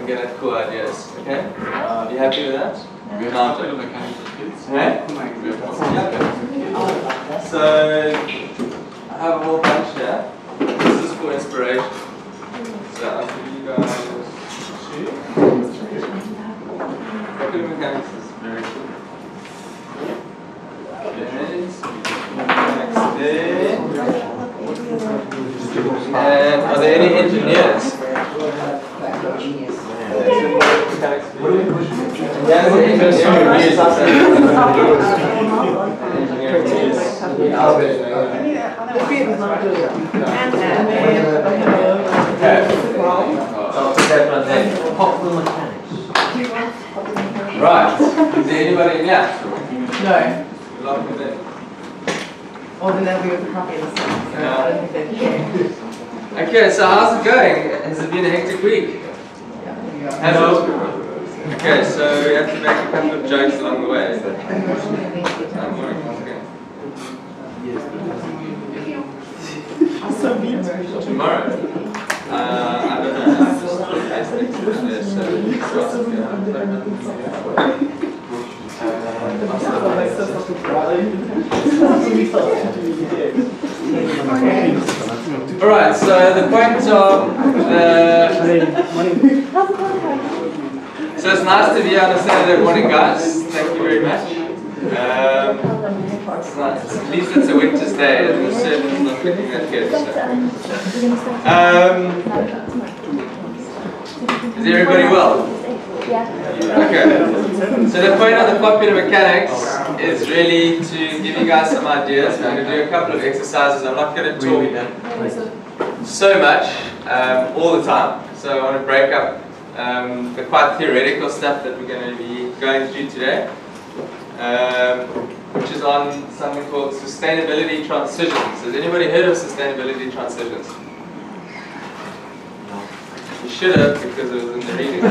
and get at cool ideas. Okay? You happy with that? Good answer. So I have a whole bunch here. This is for inspiration. So I'll give you guys two. Popular mechanics is very cool. Next there. And are there any engineers? Right. Is there anybody in here? No. Lock it in. Or then they'll be with a copy of the song. So I don't think they care. Okay, so how's it going? Has it been a hectic week? Has it? Okay, so we have to make a couple of jokes along the way. Tomorrow? I don't know. Alright, so the point of so it's nice to be on a Saturday morning, guys. Thank you very much. It's nice. At least it's a winter's day and the sun is not looking that good. So. Is everybody well? Okay. So the point of the popular mechanics is really to give you guys some ideas. I'm going to do a couple of exercises. I'm not going to talk so much all the time. So I want to break up the quite theoretical stuff that we're going to be going through today, which is on something called sustainability transitions. Has anybody heard of sustainability transitions? You should have, because it was in the reading.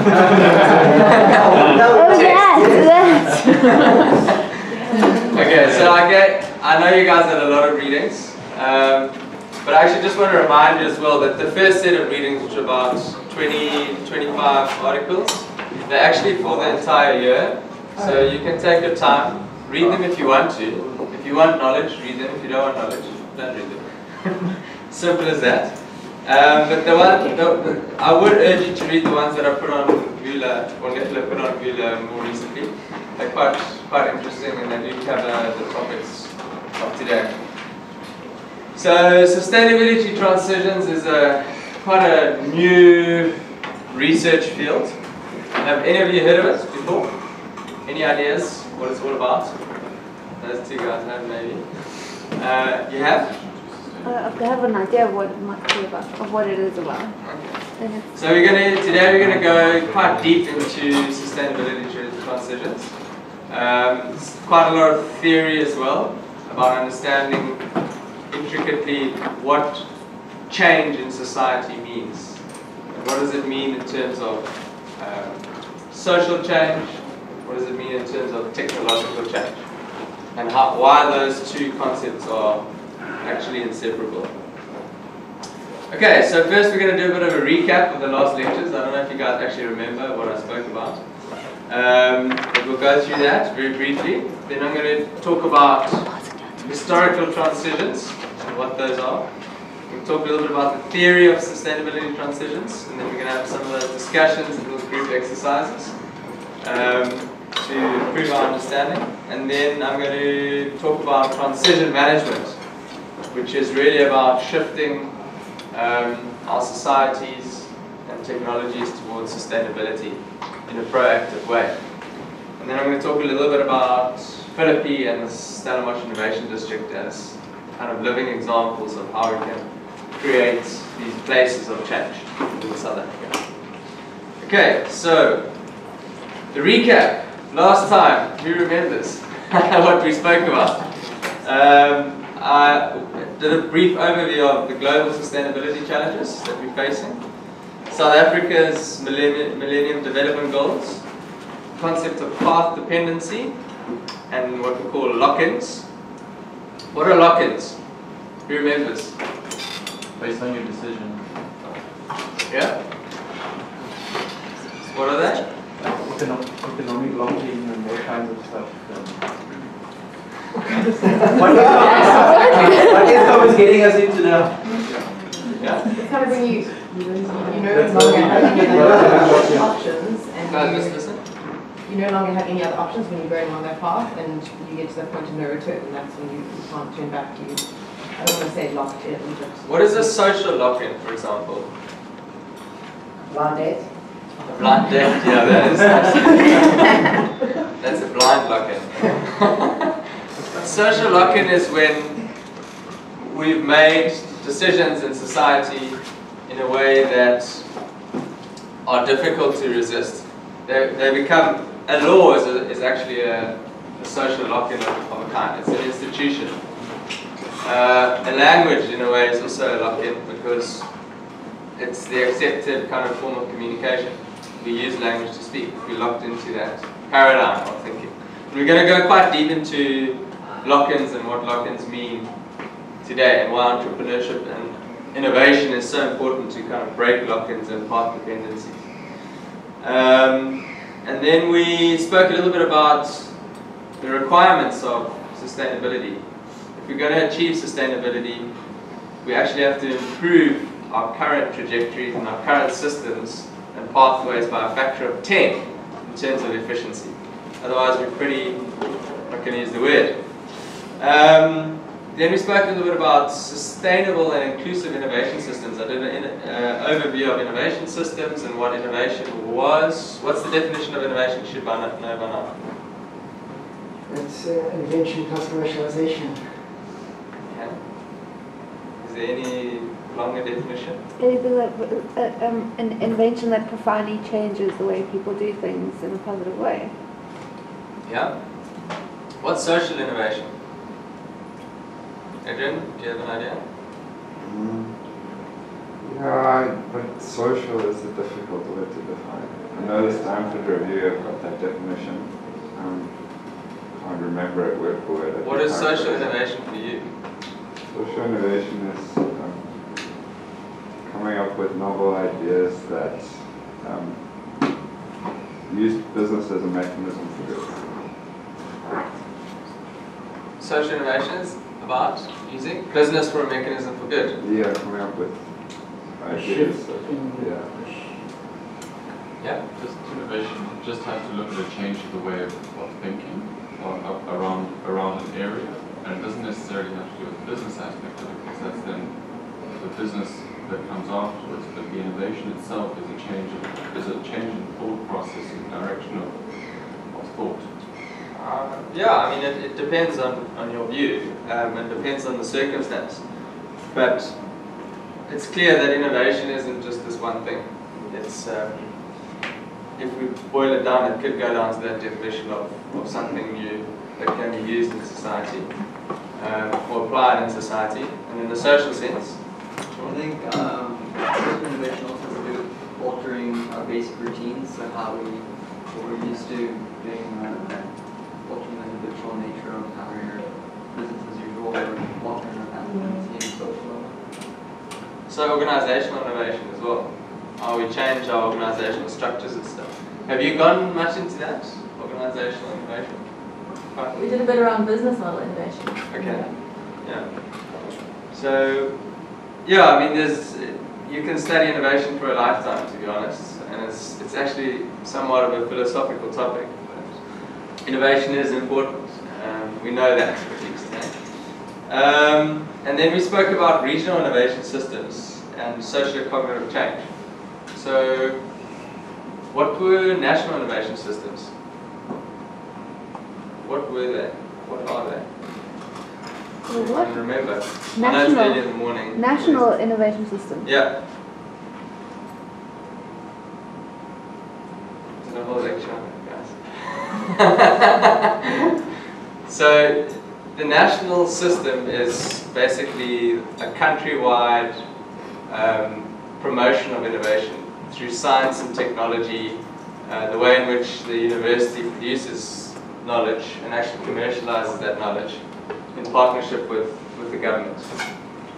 Okay, so I know you guys had a lot of readings, but I actually just want to remind you as well that the first set of readings, which are about 20-25 articles, they're actually for the entire year. So you can take your time, read them if you want to. If you want knowledge, read them. If you don't want knowledge, don't read them. Simple as that. But I would urge you to read the ones that I put on Vula, or Nicola put on Vula more recently. They're quite interesting, and they do cover the topics of today. So sustainability transitions is quite a new research field. Have any of you heard of it before? Any ideas what it's all about? Those two guys have maybe. You have? I have an idea of what it might be about, of what it is about. Okay. So today we're gonna go quite deep into sustainability transitions. Quite a lot of theory as well about understanding intricately what change in society means. What does it mean in terms of social change? What does it mean in terms of technological change? And why those two concepts are actually inseparable. Okay, so first we're going to do a bit of a recap of the last lectures. I don't know if you guys actually remember what I spoke about. But we'll go through that very briefly. Then I'm going to talk about historical transitions and what those are. We'll talk a little bit about the theory of sustainability transitions, and then we're going to have some of those discussions and those group exercises to improve our understanding. And then I'm going to talk about transition management, which is really about shifting our societies and technologies towards sustainability in a proactive way. And then I'm going to talk a little bit about Philippi and the Stellenbosch Innovation District as kind of living examples of how we can create these places of change in South Africa. Okay, so the recap. Last time, who remembers what we spoke about? I did a brief overview of the global sustainability challenges that we're facing, South Africa's Millennium Development Goals, concept of path dependency, and what we call lock-ins. What are lock-ins? Who remembers? Based on your decision. Yeah? economic lock-in and all kinds of stuff. What is always getting us into the... Yeah. It's kind of when you no longer have any other options, and you no longer have any other options when you're going along that path, and you get to that point of no return, and that's when you can't turn back. I don't want to say locked in, but... What is a social lock-in, for example? Blind date. A blind date? Yeah, that is absolutely that's a blind lock-in. Social lock-in is when we've made decisions in society in a way that are difficult to resist. They become, a law is actually a social lock-in of a kind. It's an institution. A language, in a way, is also a lock-in because it's the accepted kind of form of communication. We use language to speak. We're locked into that paradigm of thinking. And we're going to go quite deep into lock-ins and what lock-ins mean today, and why entrepreneurship and innovation is so important to kind of break lock-ins and path dependencies. And then we spoke a little bit about the requirements of sustainability. If we're going to achieve sustainability, we actually have to improve our current trajectories and our current systems and pathways by a factor of 10 in terms of efficiency. Otherwise we're pretty, I'm not going to use the word. Then we spoke a little bit about sustainable and inclusive innovation systems. I did an overview of innovation systems and what innovation was. What's the definition of innovation? You should know by now. It's invention plus commercialization. Okay. Is there any longer definition? Anything like an invention that profoundly changes the way people do things in a positive way. Yeah. What's social innovation? Adrian, do you have an idea? Yeah, but social is a difficult word to define. I know the Stanford Review have got that definition. Can't remember it word for word. What is social innovation for you? Social innovation is coming up with novel ideas that use business as a mechanism for good. Social innovation is about using business for a mechanism for good. Yeah, coming up with ideas. Yeah. Yeah. Just innovation just has to look at a change of the way of thinking around an area, and it doesn't necessarily have to do with the business aspect of it, because that's then the business that comes afterwards. But the innovation itself is a change in thought process and direction of thought. Yeah, I mean, it depends on your view, and depends on the circumstance. But it's clear that innovation isn't just this one thing. It's if we boil it down, it could go down to that definition of something new that can be used in society or applied in society. And in the social sense, I think social innovation also has to do with altering our basic routines, so what we're used to doing, altering the habitual nature of how your business as usual or altering our patterns in social. So organizational innovation as well. How we change our organizational structures and stuff. Have you gone much into that? Organizational innovation? We did a bit around business model innovation. Okay. Yeah. So, yeah, I mean, you can study innovation for a lifetime, to be honest, and it's actually somewhat of a philosophical topic. But innovation is important. We know that at least. And then we spoke about regional innovation systems and socio-cognitive change. So, what were national innovation systems? What were they? What are they? What? I can remember. I know it's early in the morning. National innovation system. Yeah. It's a whole lecture, guys. So, the national system is basically a countrywide promotion of innovation through science and technology, the way in which the university produces knowledge and actually commercializes that knowledge in partnership with the government.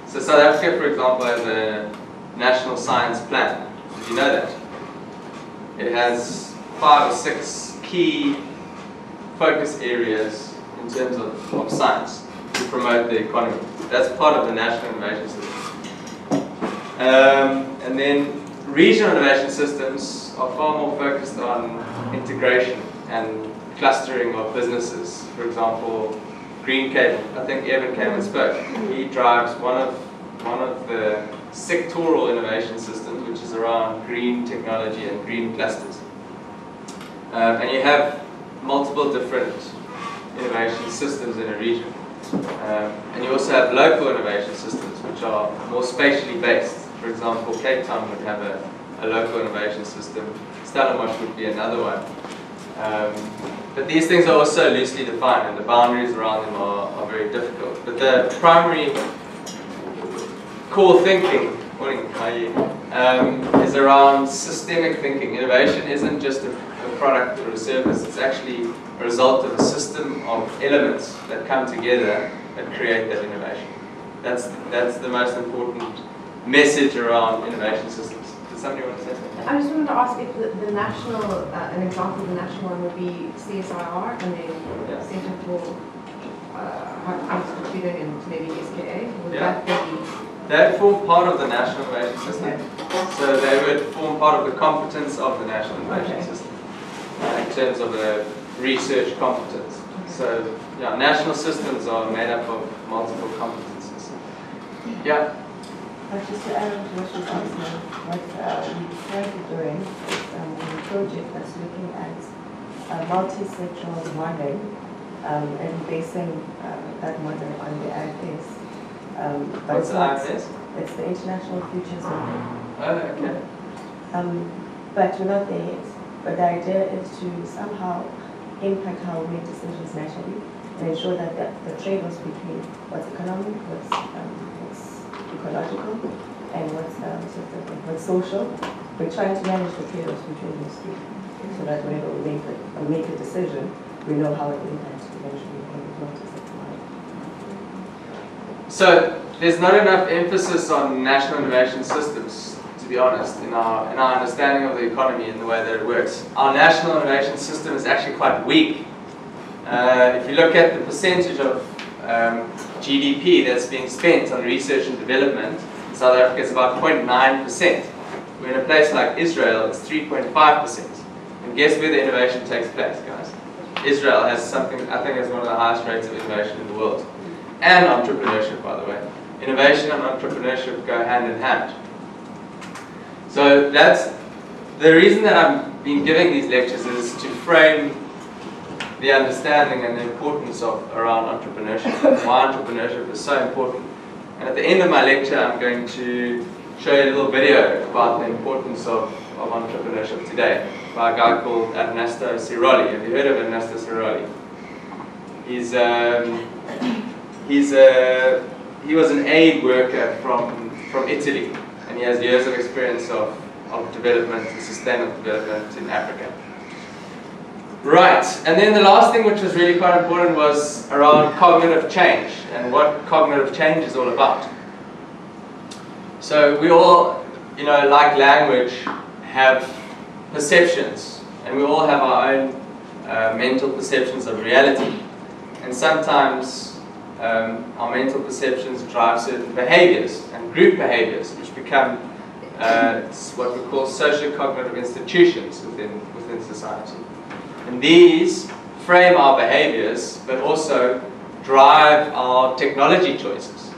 So South Africa, for example, has a national science plan. Did you know that? It has 5 or 6 key focus areas in terms of science to promote the economy. That's part of the national innovation system. And then regional innovation systems are far more focused on integration and clustering of businesses. For example, Green Cable. I think Evan came and spoke. He drives one of the sectoral innovation systems, which is around green technology and green clusters. And you have multiple different innovation systems in a region. And you also have local innovation systems, which are more spatially based. For example, Cape Town would have a local innovation system. Stellenbosch would be another one. But these things are also loosely defined, and the boundaries around them are very difficult. But the primary core thinking is around systemic thinking. Innovation isn't just a product or a service, it's actually a result of a system of elements that come together that create that innovation. That's the most important message around innovation systems. Does somebody want to say something? I just wanted to ask if the national, an example of the national one would be CSIR and then Center for High Computing and maybe SKA. Would that be? They'd form part of the national innovation system. So they would form part of the competence of the national innovation system in terms of the research competence. So yeah, national systems are made up of multiple competences. Yeah. Just to add on to what you're asking, what we started doing is a project that's looking at multi-sectoral modeling and basing that model on the IFS. What's the IFS? It's the International Futures Model. Oh, okay. But we're not there yet. But the idea is to somehow impact how we make decisions nationally and ensure that the trade-offs between what's economic, what's ecological, and what's social, we're trying to manage the trade-offs between those three so that whenever we make a decision, we know how it impacts eventually on the multi-sector model. So there's not enough emphasis on national innovation systems, to be honest, in our understanding of the economy and the way that it works. Our national innovation system is actually quite weak. If you look at the percentage of GDP that's being spent on research and development, in South Africa is about 0.9%. Where in a place like Israel, it's 3.5%. And guess where the innovation takes place, guys? Israel has something, I think, has one of the highest rates of innovation in the world. And entrepreneurship, by the way. Innovation and entrepreneurship go hand in hand. So that's the reason that I've been giving these lectures, is to frame the understanding and the importance around entrepreneurship, why entrepreneurship is so important. And at the end of my lecture, I'm going to show you a little video about the importance of entrepreneurship today by a guy called Ernesto Ciroli. Have you heard of Ernesto Ciroli? He was an aid worker from Italy, and he has years of experience of development and sustainable development in Africa. Right, and then the last thing, which was really quite important, was around cognitive change and what cognitive change is all about. So we all, like language, have perceptions, and we all have our own mental perceptions of reality. And sometimes our mental perceptions drive certain behaviors and group behaviors, which become what we call socio-cognitive institutions within society. And these frame our behaviors, but also drive our technology choices.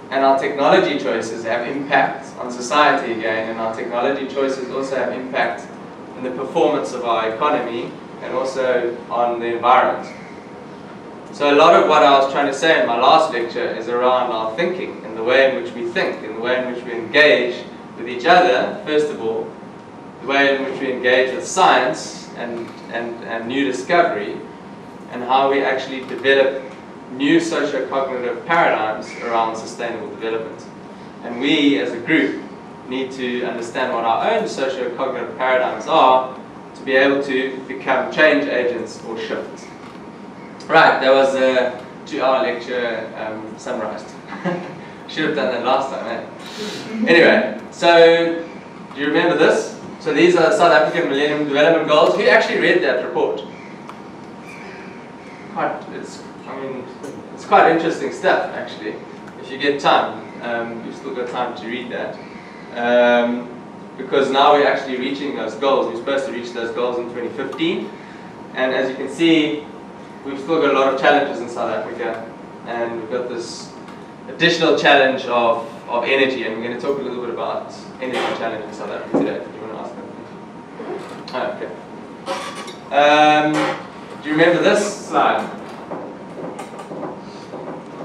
And our technology choices have impact on society again, and our technology choices also have impact in the performance of our economy and also on the environment. So a lot of what I was trying to say in my last lecture is around our thinking and the way in which we think and the way in which we engage with each other, first of all, the way in which we engage with science and new discovery, and how we actually develop new socio-cognitive paradigms around sustainable development. And we, as a group, need to understand what our own socio-cognitive paradigms are to be able to become change agents or shift. Right, that was a 2-hour lecture summarized. Should have done that last time, eh? Anyway, so do you remember this? So these are the South African Millennium Development Goals. Who actually read that report? It's quite interesting stuff actually. If you get time, you've still got time to read that. Because now we're actually reaching those goals. We're supposed to reach those goals in 2015. And as you can see, we've still got a lot of challenges in South Africa. And we've got this additional challenge of energy. And we're going to talk a little bit about energy challenge in South Africa today. Do you want to ask them? Oh, okay. Do you remember this slide?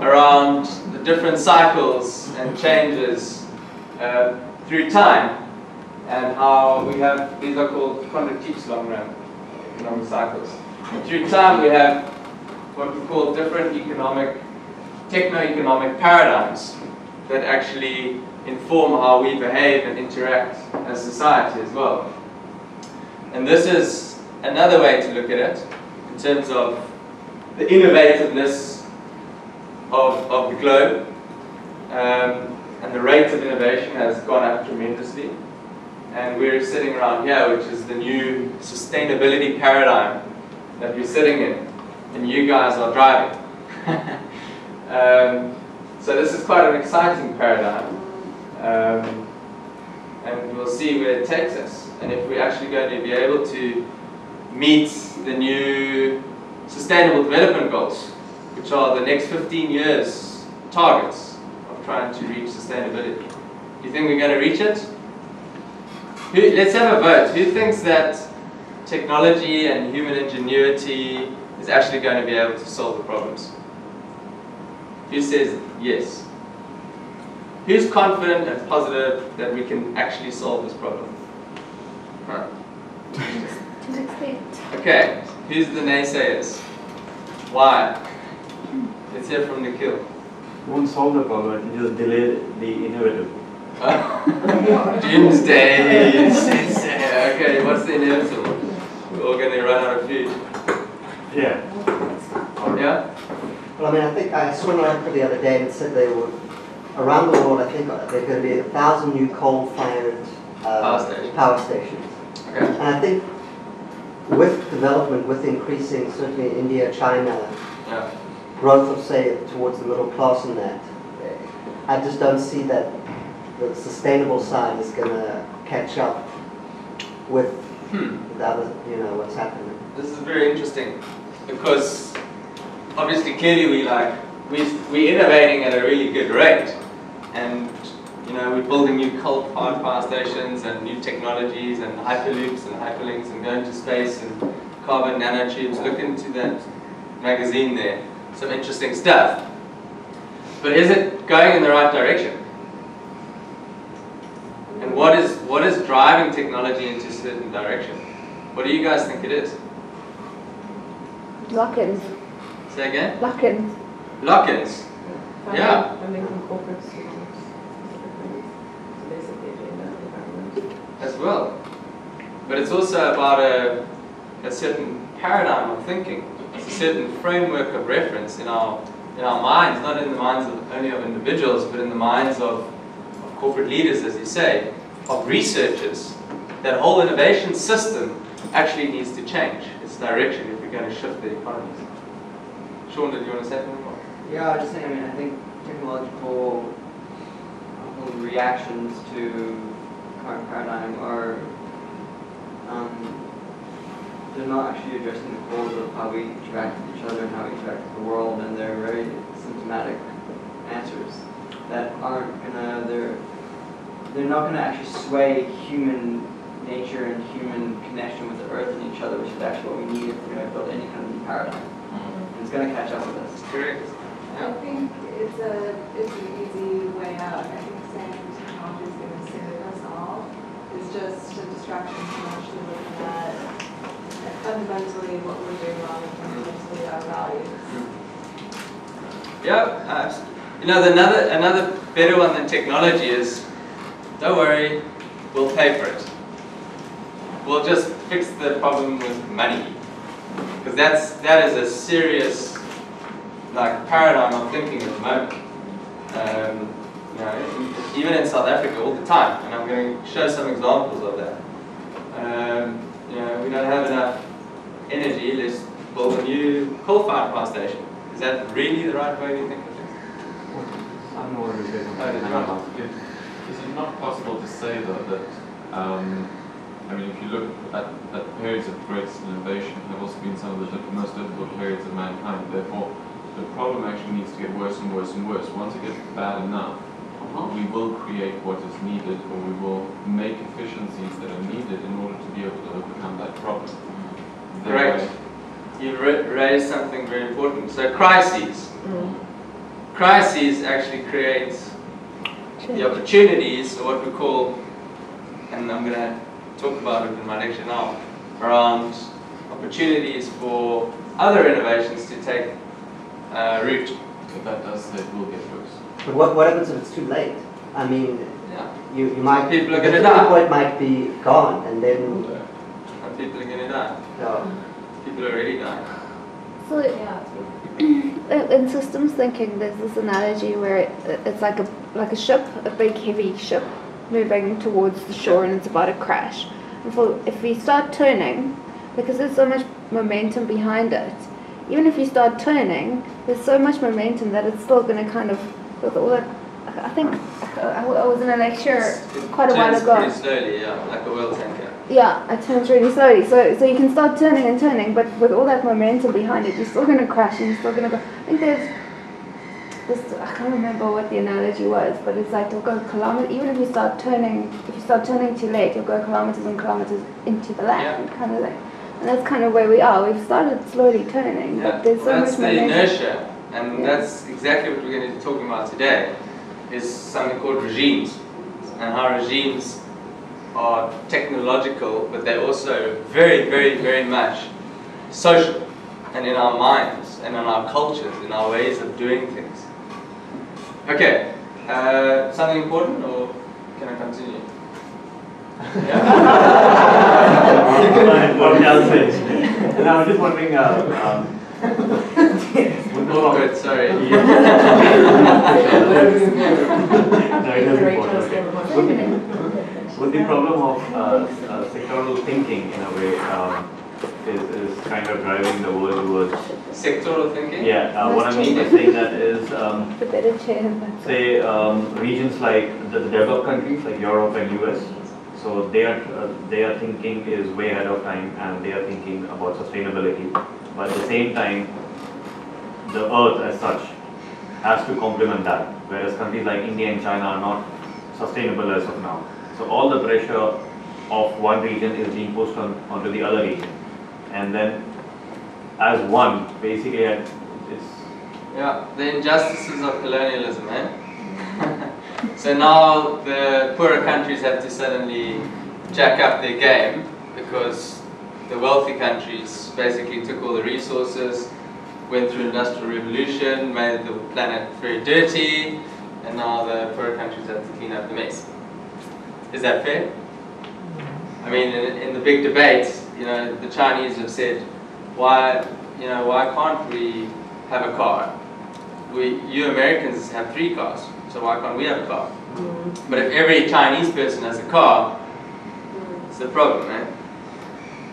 Around the different cycles and changes through time, and how we have, these are called long-run economic cycles. Through time we have what we call different techno-economic paradigms that actually inform how we behave and interact as society as well. And this is another way to look at it in terms of the innovativeness of the globe, and the rate of innovation has gone up tremendously. And we're sitting around here, which is the new sustainability paradigm that we're sitting in, and you guys are driving. So this is quite an exciting paradigm, and we'll see where it takes us, and if we're actually going to be able to meet the new Sustainable Development Goals, which are the next 15 years targets of trying to reach sustainability. Do you think we're going to reach it? Let's have a vote. Who thinks that technology and human ingenuity is actually going to be able to solve the problems? Who says yes? Who's confident and positive that we can actually solve this problem? Huh. Okay, who's the naysayers? Why? Let's hear from Nikhil. You won't solve the problem, I think just delay the inevitable. Doomsday. Okay, what's the inevitable? We're all going to run out of food. Yeah. Yeah? Well, I mean, I think I saw an article the other day that said they were, around the world, I think there are going to be 1,000 new coal-fired power stations. Okay. And I think with development, with increasing, certainly India, China, Yeah. growth of, say, towards the middle class and that, I just don't see that the sustainable side is going to catch up with the other, what's happening. This is very interesting because obviously, clearly, we're innovating at a really good rate, and we're building new coal-fired power stations and new technologies and hyperloops and hyperlinks and going to space and carbon nanotubes. Look into that magazine there. Some interesting stuff. But is it going in the right direction? And what is driving technology into a certain direction? What do you guys think it is? Lock-ins. Say again? Lock-ins. Lock-ins. Yeah. Funding from corporates to basically agenda environment. As well. But it's also about a certain paradigm of thinking. It's a certain framework of reference in our minds, not in the minds only of individuals, but in the minds of corporate leaders, as you say, of researchers. That whole innovation system actually needs to change its direction if we're going to shift the economies. Sean, did you want to say something more? Yeah, I was just saying, I think technological reactions to current paradigm are, they're not actually addressing the cause of how we interact with each other and how we interact with the world, and they're very symptomatic answers that aren't gonna, they're not gonna actually sway human nature and human connection with the earth and each other, which is actually what we need if we're gonna build any kind of new paradigm. And it's gonna catch up with us. Correct. I think it's an easy way out. I think saying technology is going to save us all is just a distraction from actually looking at fundamentally what we're doing wrong and fundamentally our values. Yeah, another better one than technology is, don't worry, we'll pay for it. We'll just fix the problem with money, because that is a serious paradigm of thinking at the moment. Even in South Africa all the time, and I'm going to show some examples of that. You know, we don't have enough energy, let's build a new coal-fired power station. Is that really the right way to think of things? I'm not going to say something. Is it not possible to say though that, I mean, if you look at periods of greatest innovation have also been some of the most difficult periods of mankind. Therefore, the problem actually needs to get worse and worse and worse. Once it gets bad enough, we will create what is needed, or we will make efficiencies that are needed in order to be able to overcome that problem. Correct. You raised something very important. So crises. Crises actually create the opportunities, or what we call, and I'm going to talk about it in my lecture now, around opportunities for other innovations to take root. But that does say it will get worse. But what happens if it's too late? I mean, you might, people are going to die. point might be gone, and then And people are going to die. People are already dying. So in systems thinking, there's this analogy where it's like a ship, a big heavy ship, moving towards the shore, and it's about to crash. And so if we start turning, because there's so much momentum behind it, even if you start turning, there's so much momentum that it's still going to kind of, with all that, I think I was in a lecture quite a while ago. It turns pretty slowly, yeah, like a oil tanker. Yeah, it turns really slowly. So you can start turning and turning, but with all that momentum behind it, you're still going to crash and you're still going to go. I think there's this, I can't remember what the analogy was, but it's like you'll go kilometers, even if you start turning too late, you'll go kilometers and kilometers into the land, kind of thing. And that's kind of where we are. We've started slowly turning, but there's so much momentum. That's the inertia, and that's exactly what we're going to be talking about today, is something called regimes, and how regimes are technological, but they're also very, very, very much social, and in our minds, and in our cultures, in our ways of doing things. Okay, something important, or can I continue? And I was just wondering, good, sorry. No, it doesn't important. Would the problem of sectoral thinking, in a way, is kind of driving the world towards sectoral thinking? Yeah, what I mean by saying that is, say, regions like the developed countries like Europe and US, so their thinking is way ahead of time, and they are thinking about sustainability. But at the same time, the earth as such has to complement that, whereas countries like India and China are not sustainable as of now. So all the pressure of one region is being pushed onto the other region, and then as one, basically, it's... Yeah, the injustices of colonialism, eh? So now the poorer countries have to suddenly jack up their game, because the wealthy countries basically took all the resources, went through industrial revolution, made the planet very dirty, and now the poorer countries have to clean up the mess. Is that fair? I mean, in the big debates, you know, the Chinese have said, why can't we have a car? You Americans have 3 cars, so why can't we have a car? But if every Chinese person has a car, it's a problem, eh?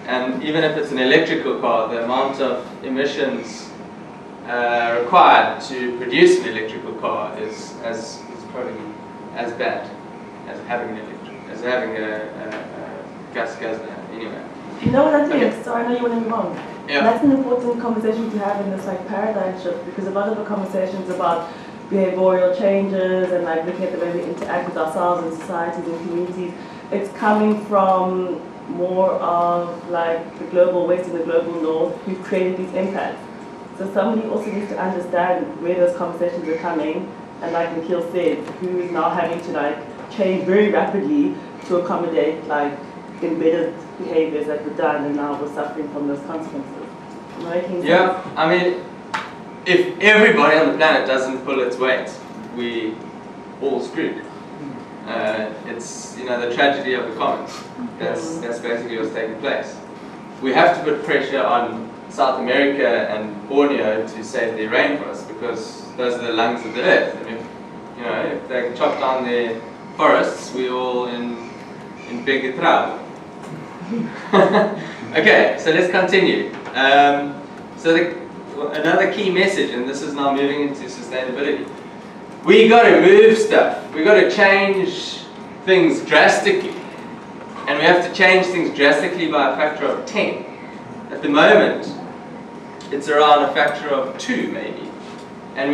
And even if it's an electrical car, the amount of emissions required to produce an electrical car is probably as bad as having a gas guzzler. Anyway. You know what I think? So I know you want to move on. Yeah. That's an important conversation to have in this like paradigm shift, because a lot of the conversations about behavioral changes and like looking at the way we interact with ourselves and societies and communities, it's coming from more of like the global west and the global north who've created these impacts. So somebody also needs to understand where those conversations are coming, and like Nikhil said, who is now having to like change very rapidly to accommodate like embedded behaviors that were done, and now we're suffering from those consequences. Yeah, I mean, if everybody on the planet doesn't pull its weight, we all screwed. It's, you know, the tragedy of the commons. That's basically what's taking place. We have to put pressure on South America and Borneo to save their rainforests, because those are the lungs of the earth. And if they chop down their forests, we're all in big trouble. Okay, so let's continue. Another key message, and this is now moving into sustainability. We got to move stuff. We got to change things drastically, and we have to change things drastically by a factor of 10. At the moment, it's around a factor of 2, maybe. And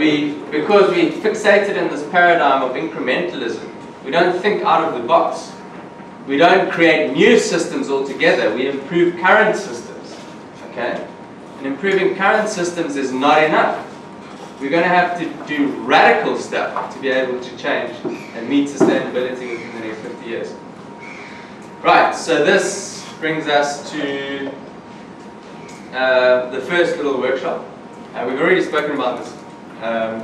because we fixated in this paradigm of incrementalism, we don't think out of the box. We don't create new systems altogether. We improve current systems. Okay? And improving current systems is not enough. We're going to have to do radical stuff to be able to change and meet sustainability within the next 50 years. Right, so this brings us to the first little workshop. We've already spoken about this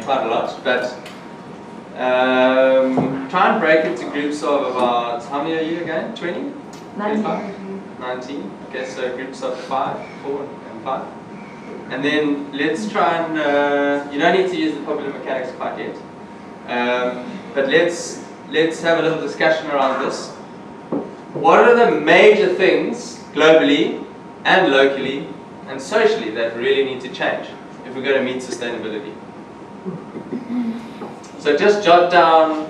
quite a lot, but try and break it to groups of about, how many are you again? 20? 19. 19. Okay, so groups of 5, 4 and 5. And then let's try and, you don't need to use the popular mechanics quite yet, but let's have a little discussion around this. What are the major things globally and locally and socially that really need to change if we're going to meet sustainability? So just jot down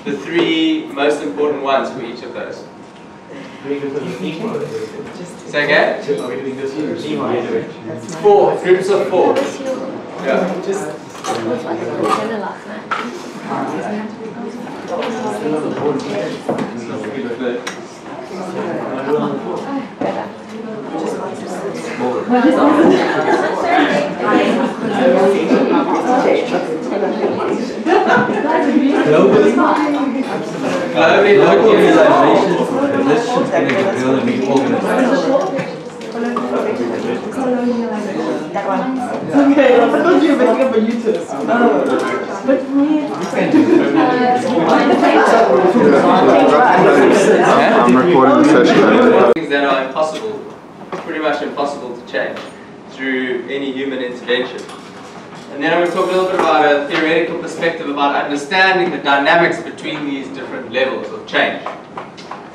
the 3 most important ones for each of those. Say again? 4, groups of 4. Yeah. Globally, locally, this should be that one. Okay, I thought you were making up a YouTube. But me. I'm recording the session. Things that are impossible, pretty much impossible to change through any human intervention. And then I'm going to talk a little bit about a theoretical perspective about understanding the dynamics between these different levels of change.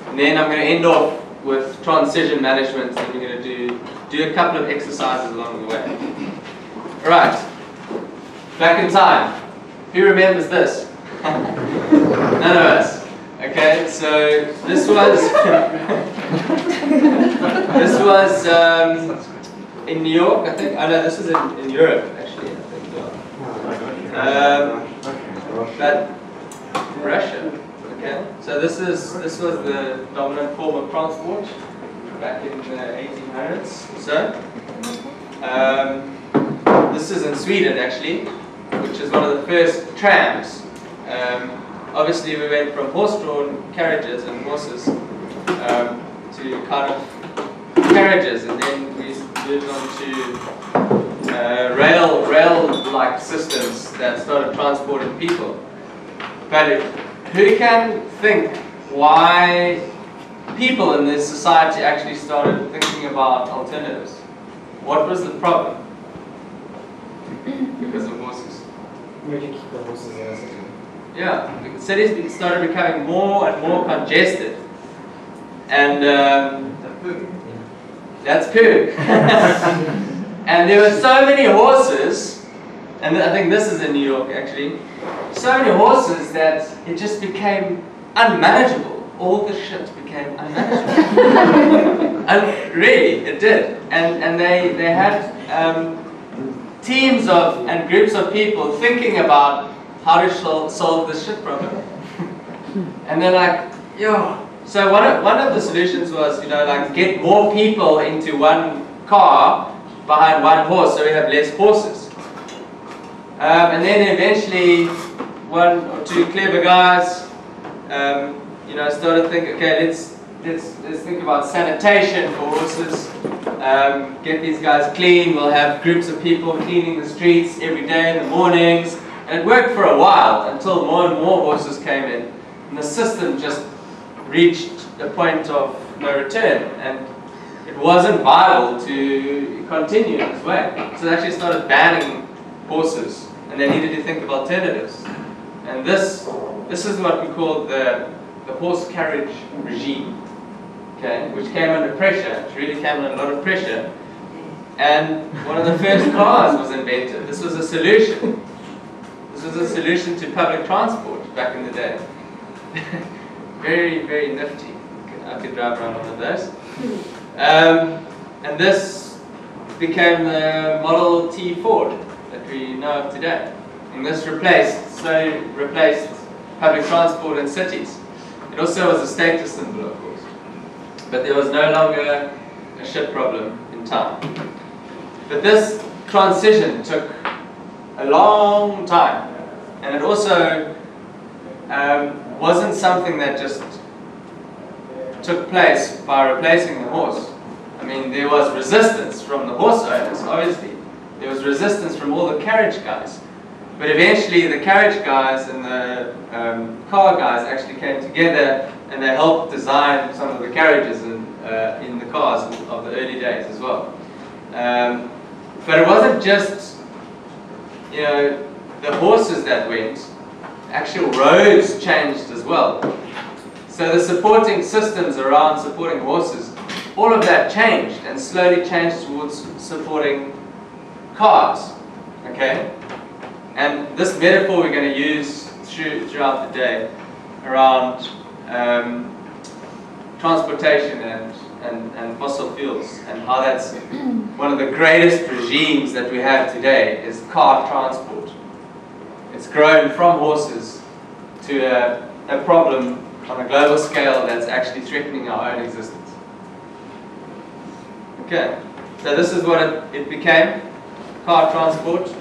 And then I'm going to end off with transition management, and we're going to do a couple of exercises along the way. Alright, back in time. Who remembers this? None of us. Okay, so this was this was in New York, I think. Oh no, this was in Europe actually. I think. But Russia. Okay, so this was the dominant form of transport back in the 1800s or so. This is in Sweden actually, which is one of the first trams. Obviously we went from horse-drawn carriages and horses to kind of carriages, and then we moved on to rail-like systems that started transporting people. But who can think why people in this society actually started thinking about alternatives? What was the problem? Because of horses. Maybe keep the horses in a city. Yeah, the cities started becoming more and more congested. And that's poo. And there were so many horses, and I think this is in New York actually, so many horses that it just became unmanageable. All the shit became unmanageable. And really, it did. And they had teams of and groups of people thinking about how to solve this shit problem. And they're like, yo. So one of the solutions was, like get more people into one car behind one horse, so we have less horses. And then eventually, 1 or 2 clever guys, started thinking, okay, let's think about sanitation for horses. Get these guys clean. We'll have groups of people cleaning the streets every day in the mornings. And it worked for a while until more and more horses came in, and the system just reached a point of no return, and it wasn't viable to continue in this way. So they actually started banning horses, and they needed to think of alternatives. And this is what we call the horse carriage regime. okay, which came under pressure, which really came under a lot of pressure, and one of the first cars was invented. This was a solution. This was a solution to public transport back in the day. Very, very nifty. I could drive around one of those. And this became the Model T Ford that we know of today. And this replaced public transport in cities. It also was a status symbol, of course. But there was no longer a ship problem in town. But this transition took a long time. And it also wasn't something that just took place by replacing the horse. I mean, there was resistance from the horse owners, obviously. There was resistance from all the carriage guys. But eventually the carriage guys and the car guys actually came together and they helped design some of the carriages in the cars of the early days as well. But it wasn't just, you know, the horses that went. Actual roads changed as well. So the supporting systems around supporting horses, all of that changed and slowly changed towards supporting cars. Okay? And this metaphor we're going to use throughout the day around transportation and fossil fuels, and how that's one of the greatest regimes that we have today is car transport. It's grown from horses to a problem on a global scale that's actually threatening our own existence. Okay, so this is what it became, car transport.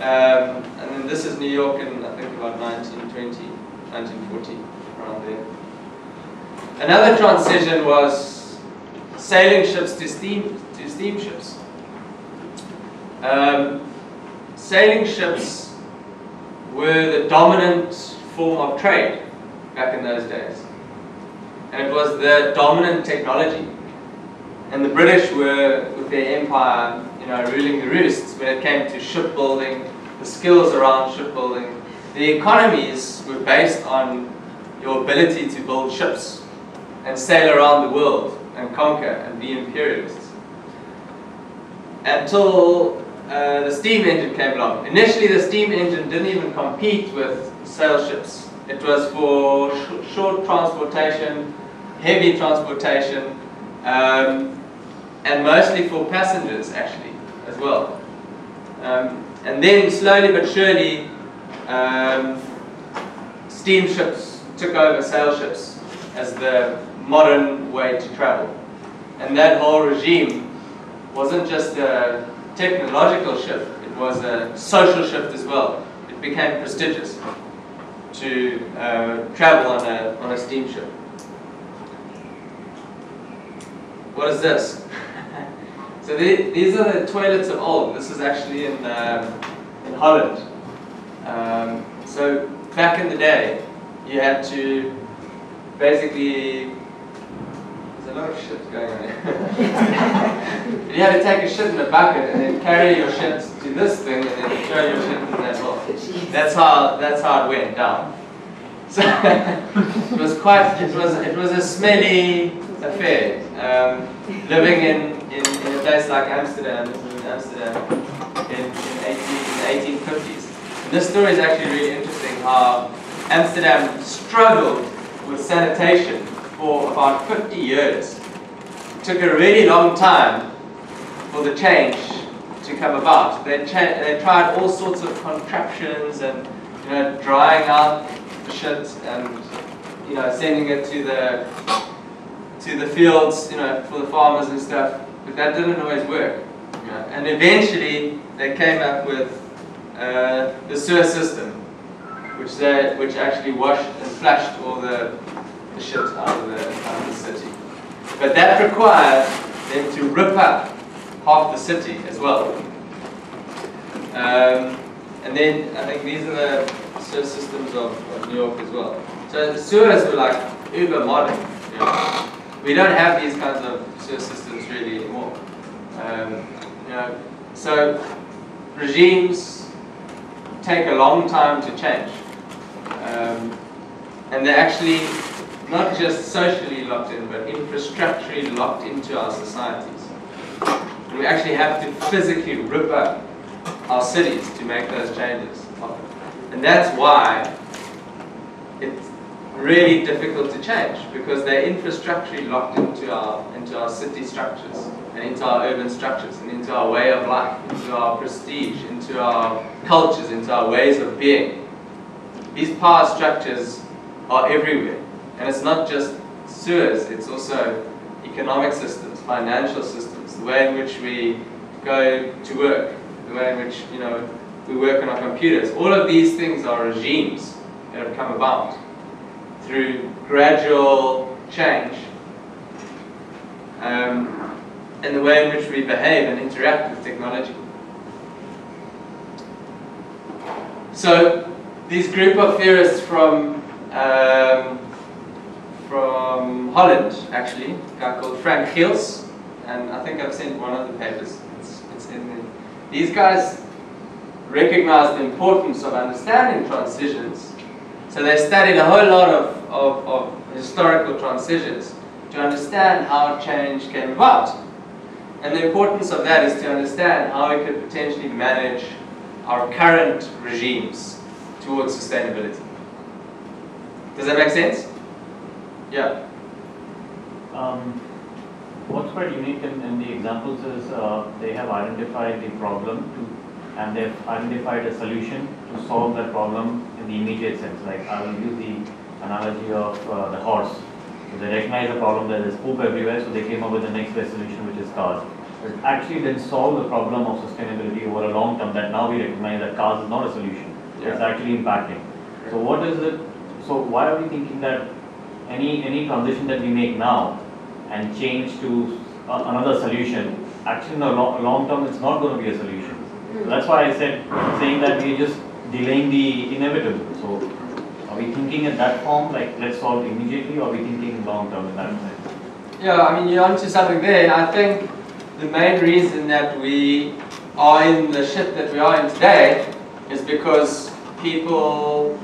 And then this is New York in, I think, about 1920, 1940, around there. Another transition was sailing ships to steamships. Sailing ships were the dominant form of trade back in those days. And it was the dominant technology. And the British were, with their empire, you know, ruling the roosts when it came to shipbuilding, the skills around shipbuilding. The economies were based on your ability to build ships and sail around the world and conquer and be imperialists. Until the steam engine came along. Initially the steam engine didn't even compete with sail ships. It was for short transportation, heavy transportation, and mostly for passengers actually as well. And then slowly but surely steamships took over sail ships as the modern way to travel. And that whole regime wasn't just a technological shift, it was a social shift as well. It became prestigious to travel on a steamship. What is this? So these are the toilets of old. This is actually in Holland. So back in the day, you had to basically, there's a lot of shit going on here. You had to take a shit in a bucket and then carry your shit to this thing and then throw your shit in that hole. That's how it went down. So it was a smelly affair. Living in a place like Amsterdam, in the 1850s. And this story is actually really interesting, how Amsterdam struggled with sanitation for about 50 years. It took a really long time for the change to come about. They tried all sorts of contraptions and, you know, drying out the shit and, you know, sending it to the fields, you know, for the farmers and stuff. But that didn't always work. You know? And eventually they came up with the sewer system, which actually washed and flushed all the shit out of the city. But that required them to rip up half the city as well. And then I think these are the sewer systems of New York as well. So the sewers were like uber modern. You know? We don't have these kinds of sewer systems really anymore. You know, so regimes take a long time to change, and they actually not just socially locked in, but infrastructurally locked into our societies. And we actually have to physically rip up our cities to make those changes often. And that's why it's really difficult to change, because they're infrastructurally locked into our city structures and into our urban structures and into our way of life, into our prestige, into our cultures, into our ways of being. These power structures are everywhere, and it's not just sewers, it's also economic systems, financial systems, the way in which we go to work, the way in which we work on our computers. All of these things are regimes that have come about through gradual change in the way in which we behave and interact with technology. So this group of theorists from Holland, actually, a guy called Frank Geels, and I think I've sent one of the papers. It's in there. These guys recognize the importance of understanding transitions. So they studied a whole lot of historical transitions to understand how change came about. And the importance of that is to understand how we could potentially manage our current regimes towards sustainability. Does that make sense? Yeah. What's quite unique in the examples is they have identified the problem and they've identified a solution to solve that problem in the immediate sense. Like I will use the analogy of the horse. So they recognize the problem that there's poop everywhere, so they came up with the next best solution, which is cars. It actually didn't solve the problem of sustainability over a long term, that now we recognize that cars is not a solution. Yeah. It's actually impacting. So what is it? So why are we thinking that any transition that we make now and change to another solution, actually in the long term it's not going to be a solution. So that's why I said, saying that we're just delaying the inevitable. So are we thinking in that form, like let's solve immediately, or are we thinking long term in that sense? Yeah, I mean, you're onto something there. I think the main reason that we are in the shit that we are in today is because people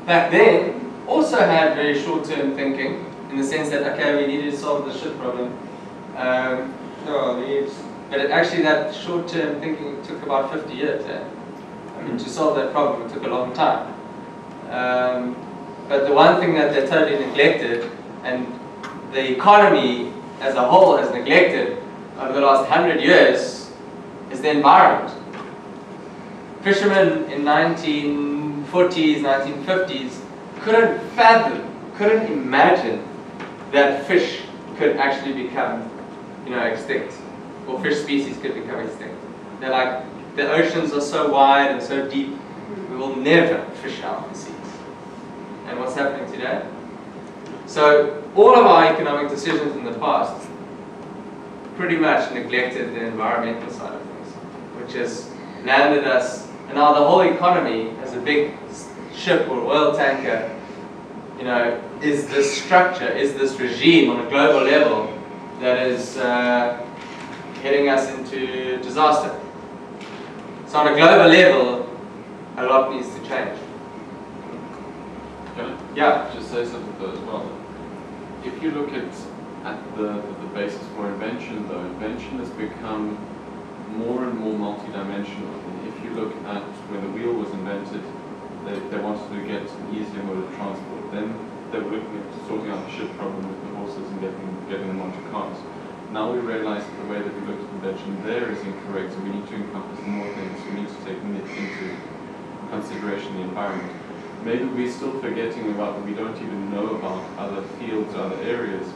back then also had very short-term thinking, in the sense that, okay, we need to solve the shit problem. But actually that short-term thinking took about 50 years. I mean, to solve that problem, it took a long time. But the one thing that they totally neglected, and the economy as a whole has neglected over the last 100 years, is the environment. Fishermen in 1940s, 1950s couldn't fathom, couldn't imagine that fish could actually become, extinct, or fish species could become extinct. They're like, the oceans are so wide and so deep, we will never fish out the seas. And what's happening today? So all of our economic decisions in the past pretty much neglected the environmental side of things, which has landed us, and now the whole economy as a big ship or oil tanker, is this structure, is this regime on a global level that is heading us into disaster. So on a global level, a lot needs to change. Can I Yeah. just say something though as well? If you look at the basis for invention though, invention has become more and more multidimensional. And if you look at when the wheel was invented, they wanted to get an easier mode of transport. Then they were looking at sorting out the ship problem with the horses and getting them onto cars. Now we realize that the way that we looked at invention there is incorrect, so we need to encompass more things. We need to take into consideration the environment. Maybe we're still forgetting about that we don't even know about other fields, other areas.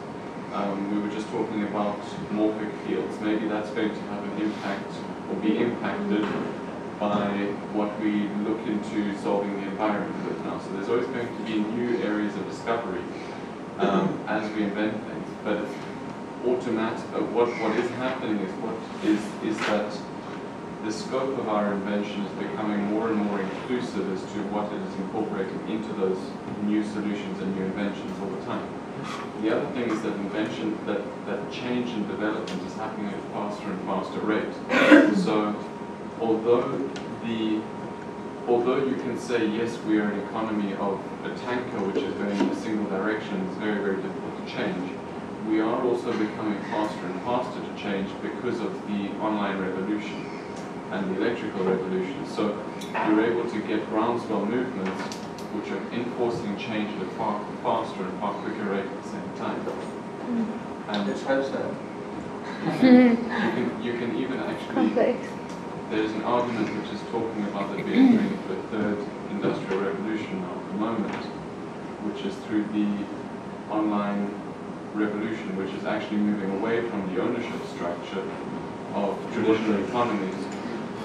We were just talking about morphic fields. Maybe that's going to have an impact or be impacted by what we look into solving the environment with now. So there's always going to be new areas of discovery as we invent things. But automatic, what is happening is that the scope of our invention is becoming more and more inclusive as to what it is incorporating into those new solutions and new inventions all the time. The other thing is that invention, that change and development is happening at a faster and faster rate. So although although you can say, yes, we are an economy of a tanker which is going in a single direction, it's very, very difficult to change, we are also becoming faster and faster to change because of the online revolution and the electrical revolution. So you're able to get groundswell movements which are enforcing change at a far faster and far quicker rate at the same time. And Let's hope so. you can even actually, there's an argument which is talking about there being going into a third industrial revolution now at the moment, which is through the online revolution, which is actually moving away from the ownership structure of traditional economies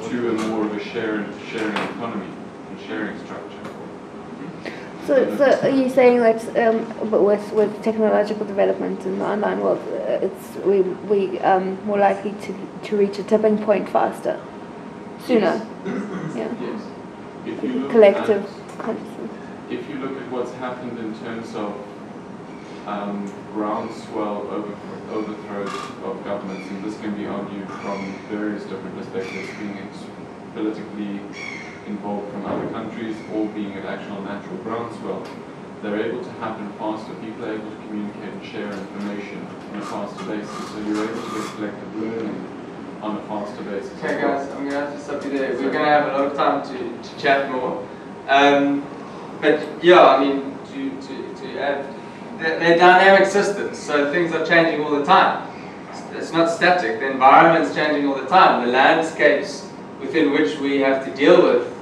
to a more of a sharing economy and sharing structure. So are you saying that but with technological development in the online world, we more likely to reach a tipping point faster, sooner? Yes. Yeah. Yes. If you look Collective if you look at what's happened in terms of groundswell overthrows of governments, and this can be argued from various different perspectives, being politically involved from other countries or being an actual natural groundswell, they're able to happen faster. People are able to communicate and share information on a faster basis, so you're able to get collective learning on a faster basis. Okay guys, I'm going to have to stop you there. We're going to have a lot of time to chat more. But yeah, I mean, to add, they're dynamic systems, so things are changing all the time. It's not static. The environment's changing all the time. The landscapes within which we have to deal with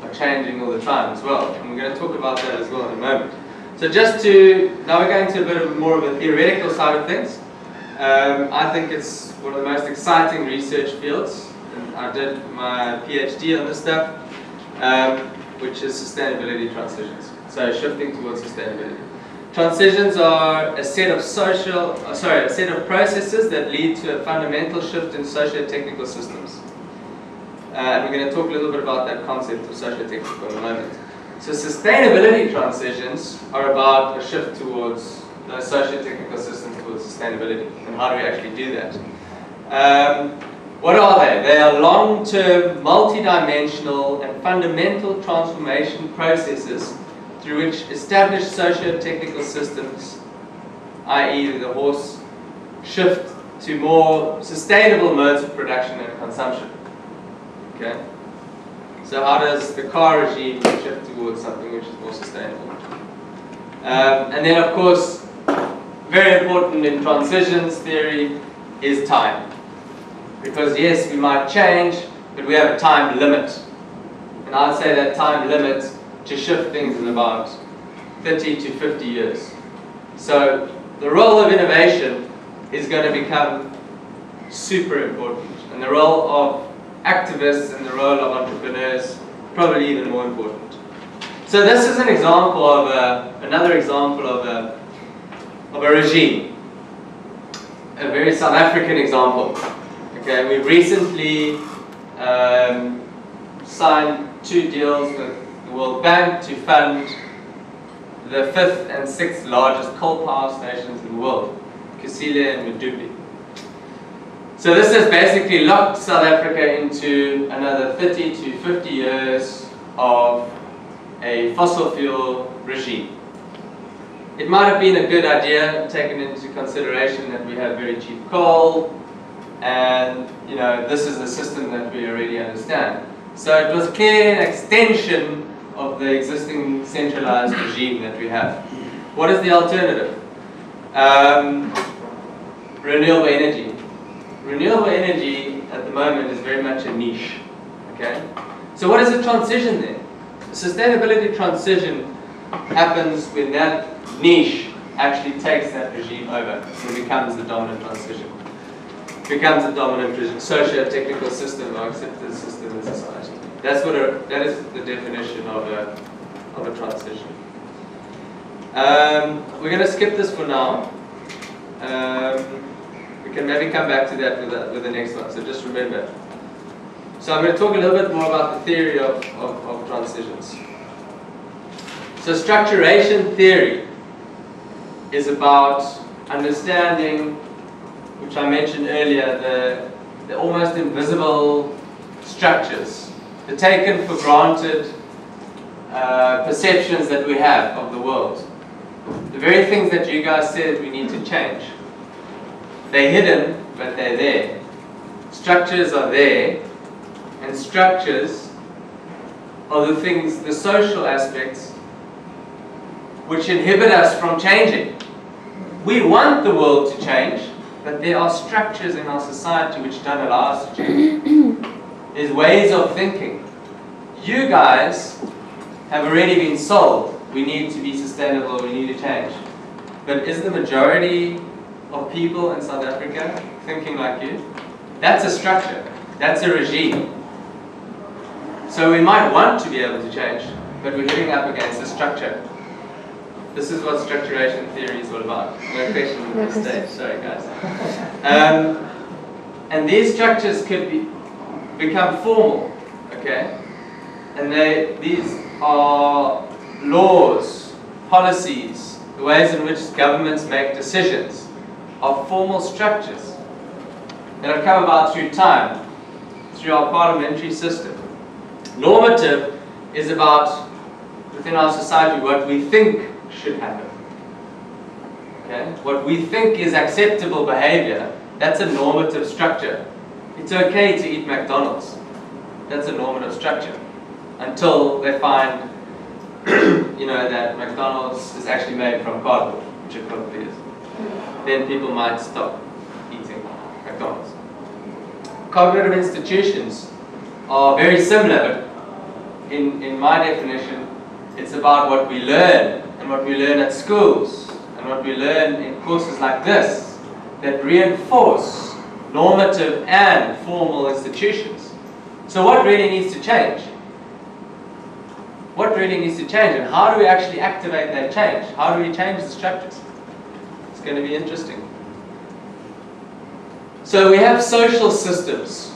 are changing all the time as well. And we're going to talk about that as well in a moment. So now we're going to a bit of more of a theoretical side of things. I think it's one of the most exciting research fields. And I did my PhD on this stuff, which is sustainability transitions. So shifting towards sustainability. Transitions are a set of processes that lead to a fundamental shift in socio-technical systems. And we're going to talk a little bit about that concept of socio-technical in a moment. So sustainability transitions are about a shift towards those socio-technical systems towards sustainability. And how do we actually do that? What are they? They are long-term, multi-dimensional and fundamental transformation processes through which established socio-technical systems, i.e. the horse, shift to more sustainable modes of production and consumption. Okay? So how does the car regime shift towards something which is more sustainable? And then of course, very important in transitions theory is time. Because yes, we might change, but we have a time limit. And I'd say that time limit to shift things in about 30 to 50 years. So the role of innovation is going to become super important. And the role of activists and the role of entrepreneurs probably even more important. So this is an example of another example of a regime. A very South African example. Okay, we've recently signed 2 deals with the World Bank to fund the 5th and 6th largest coal power stations in the world, Kusile and Medupi. So this has basically locked South Africa into another 30 to 50 years of a fossil fuel regime. It might have been a good idea, taken into consideration that we have very cheap coal, and you know, this is a system that we already understand. So it was clearly an extension of the existing centralized regime that we have. What is the alternative? Renewable energy. Renewable energy at the moment is very much a niche. Okay? So what is a transition then? A sustainability transition happens when that niche actually takes that regime over and becomes the dominant transition. Becomes a dominant socio-technical system or accepted system in society. That is the definition of a transition. We're going to skip this for now. We can maybe come back to that with the next one. So just remember. So I'm going to talk a little bit more about the theory of transitions. So structuration theory is about understanding, which I mentioned earlier, the almost invisible structures, the taken for granted perceptions that we have of the world. The very things that you guys said we need to change. They're hidden, but they're there. Structures are there, and structures are the things, the social aspects, which inhibit us from changing. We want the world to change, but there are structures in our society which don't allow us to change. There's ways of thinking. You guys have already been sold. We need to be sustainable, we need to change. But is the majority of people in South Africa thinking like you? That's a structure. That's a regime. So we might want to be able to change, but we're hitting up against a structure. This is what structuration theory is all about. No question on the stage. Sorry, guys. And these structures could become formal, okay? And these are laws, policies, the ways in which governments make decisions are formal structures that have come about through time, through our parliamentary system. Normative is about, within our society, what we think should happen. Okay? What we think is acceptable behavior, that's a normative structure. It's okay to eat McDonald's. That's a normative structure. Until they find that McDonald's is actually made from cardboard, which it probably is. Then people might stop eating McDonald's. Cognitive institutions are very similar, but in my definition, it's about what we learn, and what we learn at schools, and what we learn in courses like this, that reinforce normative and formal institutions. So what really needs to change? What really needs to change, and how do we actually activate that change? How do we change the structures? It's going to be interesting. So we have social systems.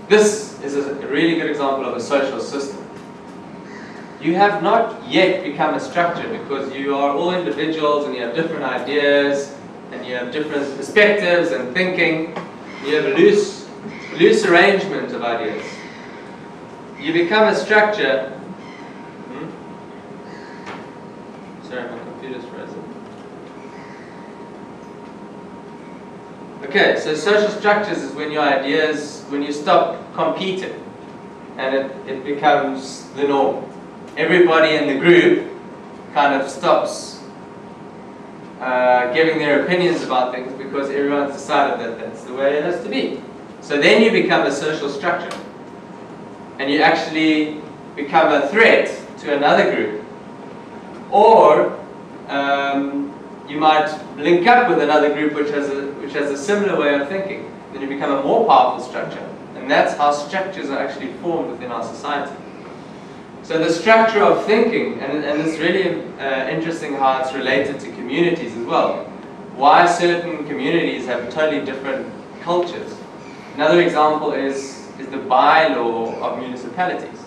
This is a really good example of a social system. You have not yet become a structure because you are all individuals and you have different ideas and you have different perspectives and thinking. You have a loose arrangement of ideas. You become a structure. Sorry, my computer's frozen. Okay, so social structures is when your ideas, when you stop competing and it becomes the norm. Everybody in the group kind of stops giving their opinions about things because everyone's decided that that's the way it has to be. So then you become a social structure and you actually become a threat to another group. Or you might link up with another group which has a similar way of thinking. Then you become a more powerful structure. And that's how structures are actually formed within our society. So the structure of thinking, and it's really interesting how it's related to communities as well. Why certain communities have totally different cultures. Another example is the bylaw of municipalities.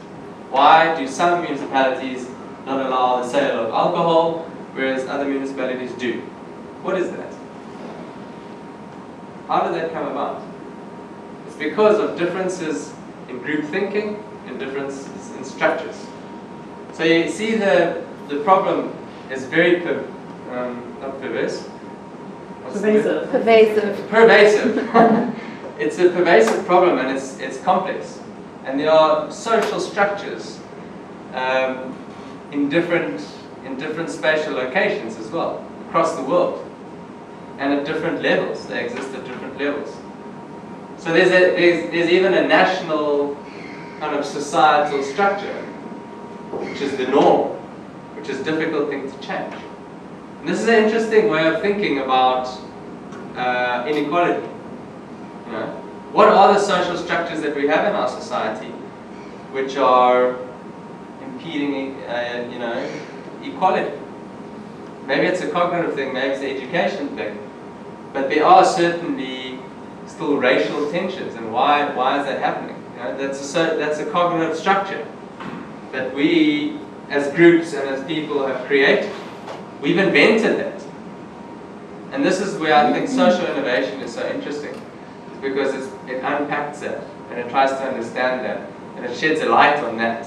Why do some municipalities not allow the sale of alcohol, whereas other municipalities do? What is that? How did that come about? It's because of differences in group thinking and differences in structures. So you see the problem is very not perverse. Pervasive. Pervasive. It's a pervasive problem and it's complex. And there are social structures in different spatial locations as well, across the world. And at different levels. They exist at different levels. So there's even a national kind of societal structure, which is the norm, which is a difficult thing to change. And this is an interesting way of thinking about inequality. You know, what are the social structures that we have in our society which are impeding, equality? Maybe it's a cognitive thing, maybe it's an education thing, but there are certainly still racial tensions, and why is that happening? You know, that's a cognitive structure that we, as groups and as people, have created. We've invented that, and this is where I think social innovation is so interesting, because it unpacks that and it tries to understand that and it sheds a light on that.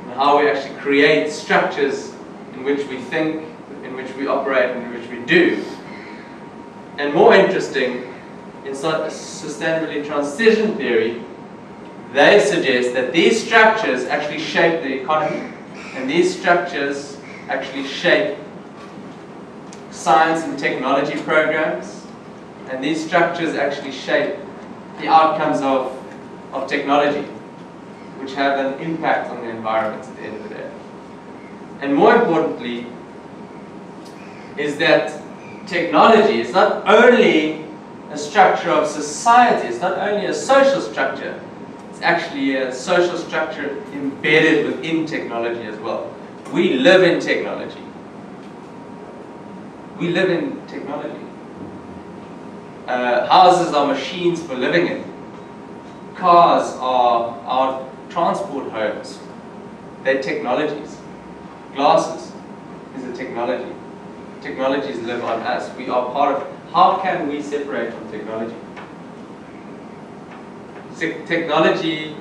You know, how we actually create structures in which we think, in which we operate, and in which we do. And more interesting, in sustainability transition theory, they suggest that these structures actually shape the economy, and these structures actually shape science and technology programs, and these structures actually shape the outcomes of technology, which have an impact on the environment at the end of the day. And more importantly, is that technology is not only a structure of society, it's not only a social structure, it's actually a social structure embedded within technology as well. We live in technology. We live in technology. Houses are machines for living in. Cars are our transport homes. They're technologies. Glasses is a technology. Technologies live on us. We are part of. How can we separate from technology? Technology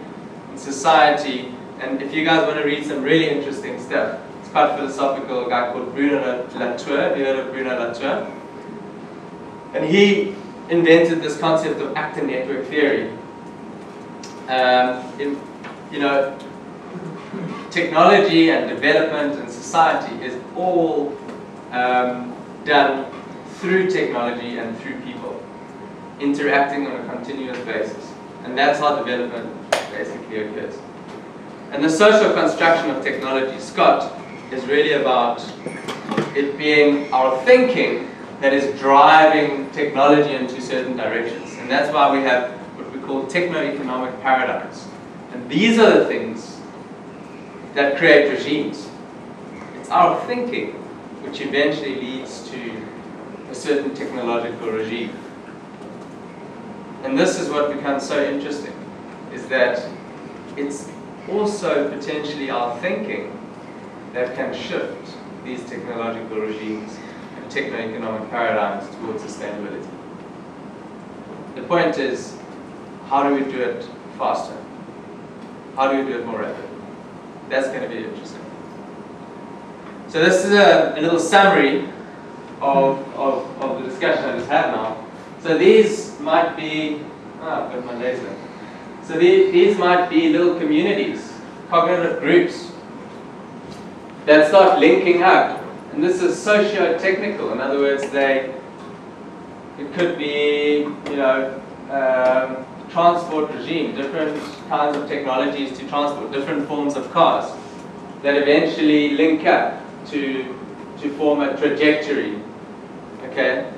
and society, and if you guys want to read some really interesting stuff, it's quite philosophical, a guy called Bruno Latour. Have you heard of Bruno Latour? And he invented this concept of actor network theory. Technology and development and society is all done through technology and through people interacting on a continuous basis, and that's how development basically occurs. And the social construction of technology, Scott, is really about it being our thinking that is driving technology into certain directions, and that's why we have what we call techno-economic paradigms. And these are the things that create regimes. It's our thinking which eventually leads to a certain technological regime. And this is what becomes so interesting, is that it's also potentially our thinking that can shift these technological regimes and techno-economic paradigms towards sustainability. The point is, how do we do it faster? How do we do it more rapidly? That's going to be interesting. So this is a little summary of the discussion I just had now. So these might be, I've got my laser. So these might be little communities, cognitive groups that start linking up. And this is socio-technical. In other words, it could be, transport regime, different kinds of technologies to transport, different forms of cars that eventually link up to form a trajectory, okay,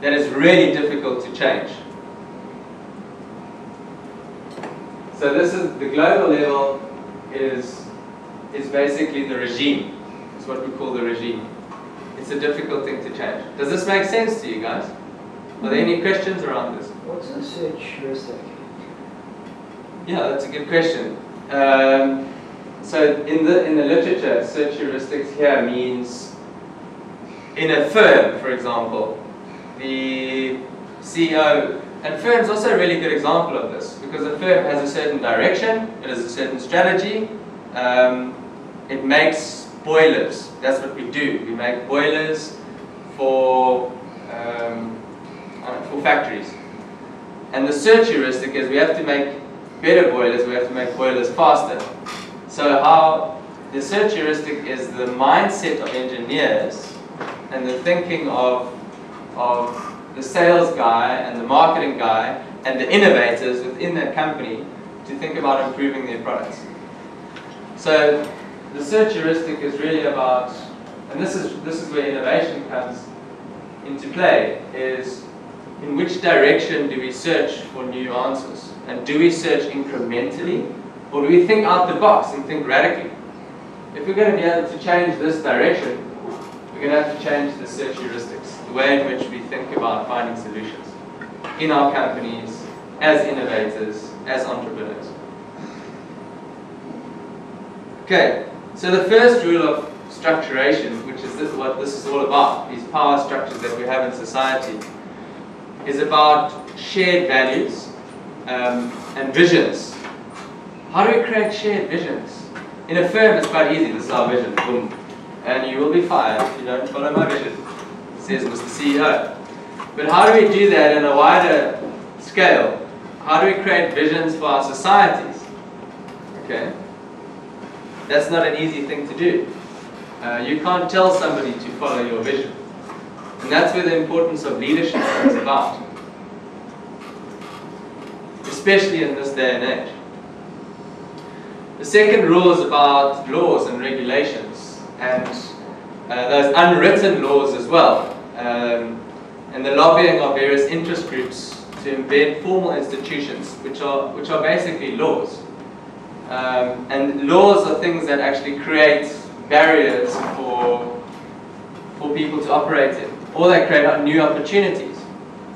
that is really difficult to change. So this is the global level is basically the regime. It's what we call the regime. It's a difficult thing to change. Does this make sense to you guys? Are there any questions around this? What's a search heuristic? Yeah, that's a good question. So in the literature, search heuristics here means in a firm, for example, the CEO, and firm's also a really good example of this, because a firm has a certain direction, it has a certain strategy, it makes boilers. That's what we do. We make boilers for factories. And the search heuristic is we have to make better boilers, we have to make boilers faster. So how the search heuristic is the mindset of engineers and the thinking of the sales guy and the marketing guy and the innovators within that company to think about improving their products. So the search heuristic is really about, and this is where innovation comes into play, is in which direction do we search for new answers? And do we search incrementally, or do we think out the box and think radically? If we're going to be able to change this direction, we're going to have to change the search heuristics, the way in which we think about finding solutions in our companies, as innovators, as entrepreneurs. Okay, so the first rule of structuration, which is what this is all about, these power structures that we have in society, is about shared values and visions. How do we create shared visions? In a firm, it's quite easy. This is our vision. Boom. And you will be fired if you don't follow my vision, says Mr. CEO. But how do we do that in a wider scale? How do we create visions for our societies? Okay? That's not an easy thing to do. You can't tell somebody to follow your vision. And that's where the importance of leadership comes about. Especially in this day and age. The second rule is about laws and regulations, and those unwritten laws as well, and the lobbying of various interest groups to embed formal institutions, which are basically laws. And laws are things that actually create barriers for people to operate in, or they create new opportunities.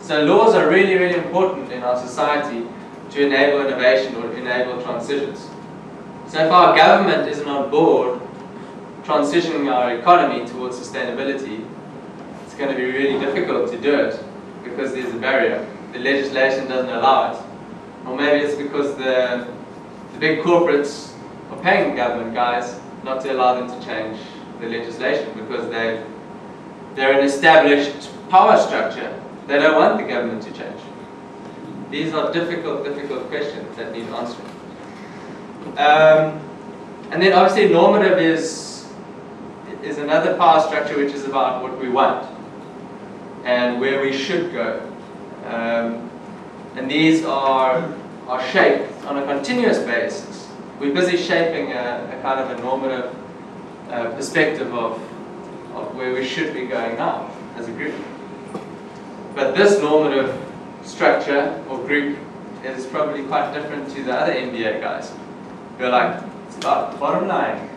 So laws are really, really important in our society to enable innovation or enable transitions. So if our government isn't on board transitioning our economy towards sustainability, it's going to be really difficult to do it because there's a barrier. The legislation doesn't allow it. Or maybe it's because the big corporates are paying government guys not to allow them to change the legislation because they're an established power structure. They don't want the government to change. These are difficult questions that need answering. And then obviously normative is another power structure which is about what we want and where we should go. And these are shaped on a continuous basis. We're busy shaping a kind of a normative perspective of where we should be going now as a group. But this normative structure or group is probably quite different to the other MBA guys. They're like, it's about the bottom line.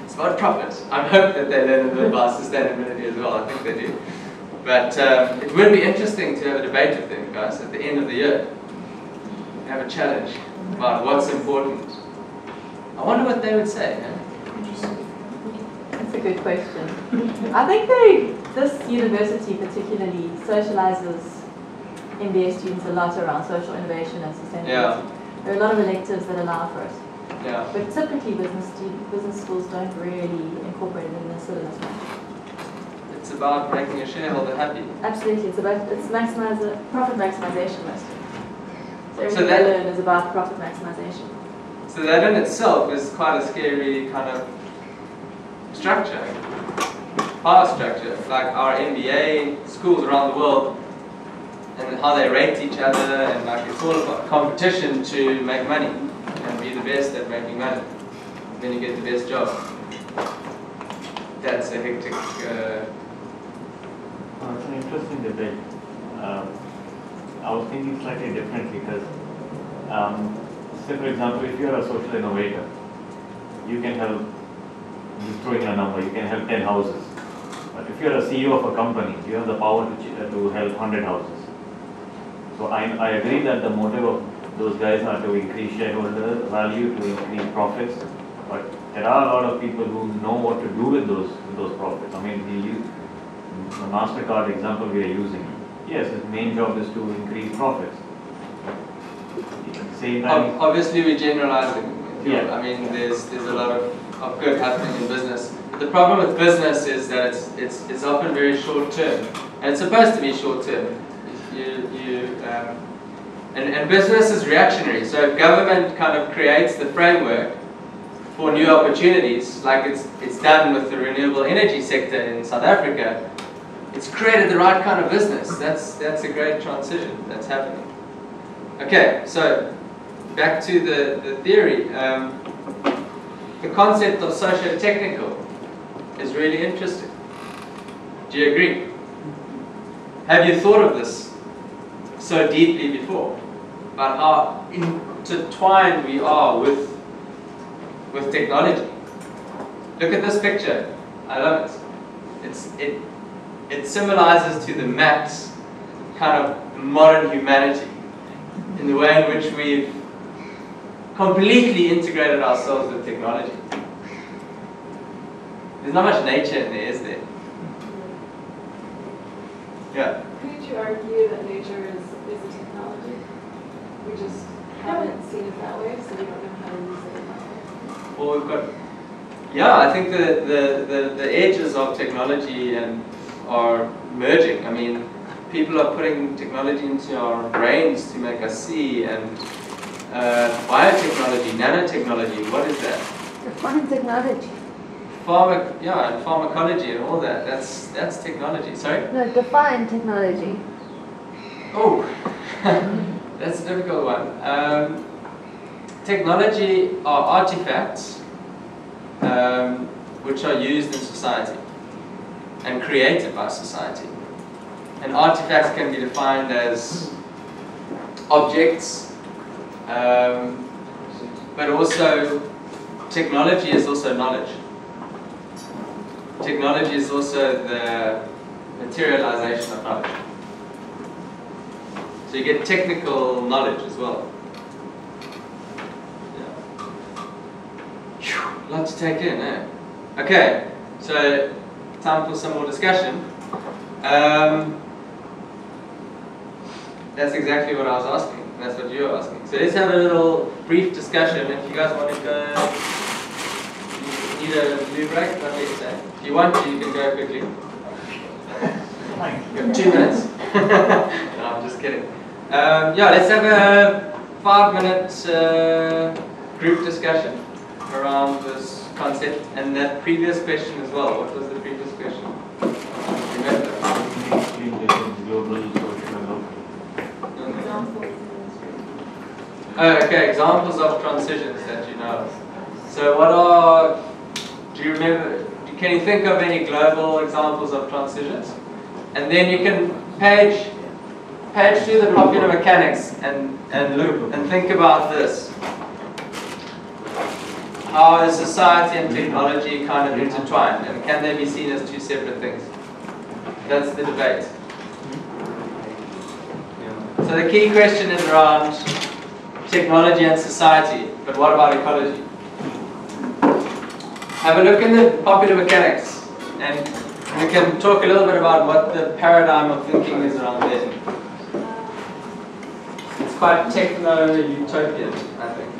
It's about profit. I hope that they learn a bit about sustainability as well. I think they do. But it would be interesting to have a debate with them guys at the end of the year. Have a challenge about what's important. I wonder what they would say. That's a good question. I think this university particularly socializes MBA students a lot around social innovation and sustainability. Yeah. There are a lot of electives that allow for it. Yeah. But typically business schools don't really incorporate it in their syllabus much. It's about making a shareholder happy. Absolutely, it's profit maximization mostly. So everything So that- they learn is about profit maximization. So that in itself is quite a scary kind of structure, power structure. Like our MBA schools around the world and how they rate each other, and like it's all about competition to make money and be the best at making money. Then you get the best job. That's a hectic. It's an interesting debate. I was thinking slightly differently because, say for example, if you're a social innovator, you can help, just throwing a number, you can help 10 houses. But if you're a CEO of a company, you have the power to help 100 houses. So I agree that the motive of those guys are to increase shareholder value, to increase profits. But there are a lot of people who know what to do with those profits. I mean, the MasterCard example we are using, yes, his main job is to increase profits. At the same time, Obviously, we're generalizing. Yeah. I mean, there's a lot of good happening in business. The problem with business is that it's often very short term, and it's supposed to be short term. And business is reactionary. So if government kind of creates the framework for new opportunities, like it's done with the renewable energy sector in South Africa, it's created the right kind of business. That's a great transition that's happening. Okay, so back to the theory. The concept of socio-technical is really interesting. Do you agree? Have you thought of this so deeply before? About how intertwined we are with technology. Look at this picture. I love it. It symbolizes to the max kind of modern humanity in the way in which we've completely integrated ourselves with technology. There's not much nature in there, is there? Yeah. Couldn't you argue that nature is a technology? We just haven't seen it that way, so we don't know how to use it that way. before we've got, yeah, I think the edges of technology are merging. I mean, people are putting technology into our brains to make us see, and biotechnology, nanotechnology, what is that? Define technology. And pharmacology and all that. That's technology. Sorry? No, define technology. Oh, that's a difficult one. Technology are artifacts which are used in society and created by society. And artifacts can be defined as objects, but also technology is also knowledge. Technology is also the materialization of knowledge. So you get technical knowledge as well. Yeah. Whew, lot to take in, eh? Okay, so time for some more discussion. That's exactly what I was asking. That's what you were asking. So let's have a little brief discussion. If you guys want to go, you need a blue break, what do you say? If you want to, you can go quickly. You have 2 minutes. No, I'm just kidding. Yeah, let's have a 5-minute group discussion around this concept and that previous question as well. What was the previous question? Remember? Global, social, and local. Okay, examples of transitions that you know of. So do you remember, can you think of any global examples of transitions? And then you can page through the popular mechanics and look and think about this. How is society and technology kind of intertwined, and can they be seen as 2 separate things? That's the debate. So the key question is around technology and society, but what about ecology? Have a look in the popular mechanics, and we can talk a little bit about what the paradigm of thinking is around there. It's quite techno-utopian, I think.